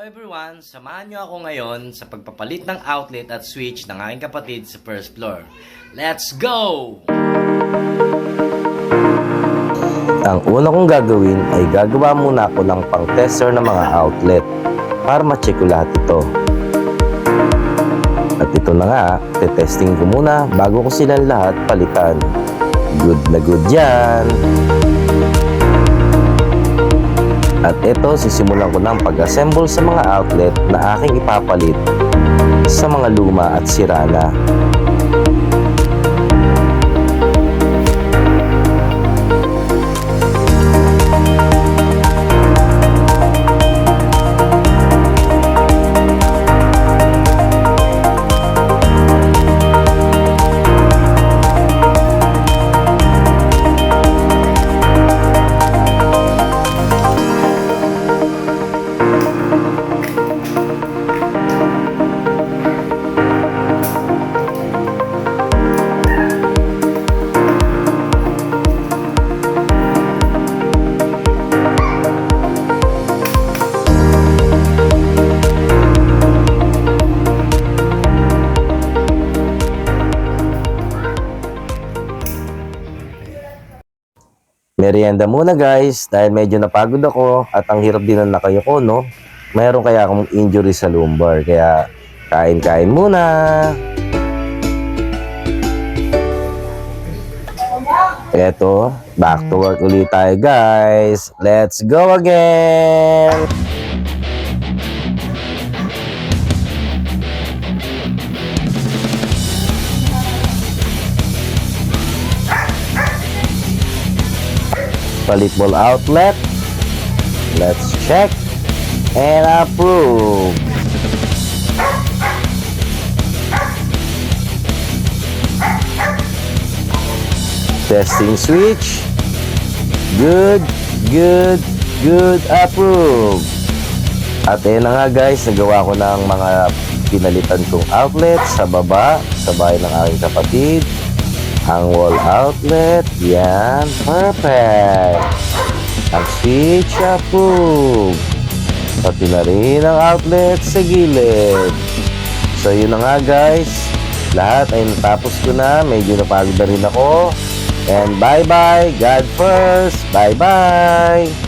everyone, samahan nyo ako ngayon sa pagpapalit ng outlet at switch ng aking kapatid sa first floor. Let's go! Ang una kong gagawin ay gagawa muna ako ng pang-tester ng mga outlet para ma-check ko lahat ito. At ito na nga, testing ko muna bago ko silang lahat palitan. Good na good yan! At ito, sisimulan ko ng pag-assemble sa mga outlet na aking ipapalit sa mga luma at sira na. Merienda muna guys, dahil medyo napagod ako at ang hirap din ng nakayuko, no? Mayroon kaya akong injury sa lumbar, kaya kain-kain muna. Eto, back to work ulit tayo guys. Let's go again! Palit ball outlet. Let's check and approve. Testing switch. Good, good, good, approve. At ayun na nga guys, nagawa ko ng mga pinalitan kong outlet sa baba, sa bahay ng aking kapatid. Ang wall outlet, yan, perfect. Ang switch, approve. Pati na rin ang outlet sa gilid. So yun na nga guys, lahat ay natapos ko na, medyo napagod na rin ako. And bye bye, God first, bye bye.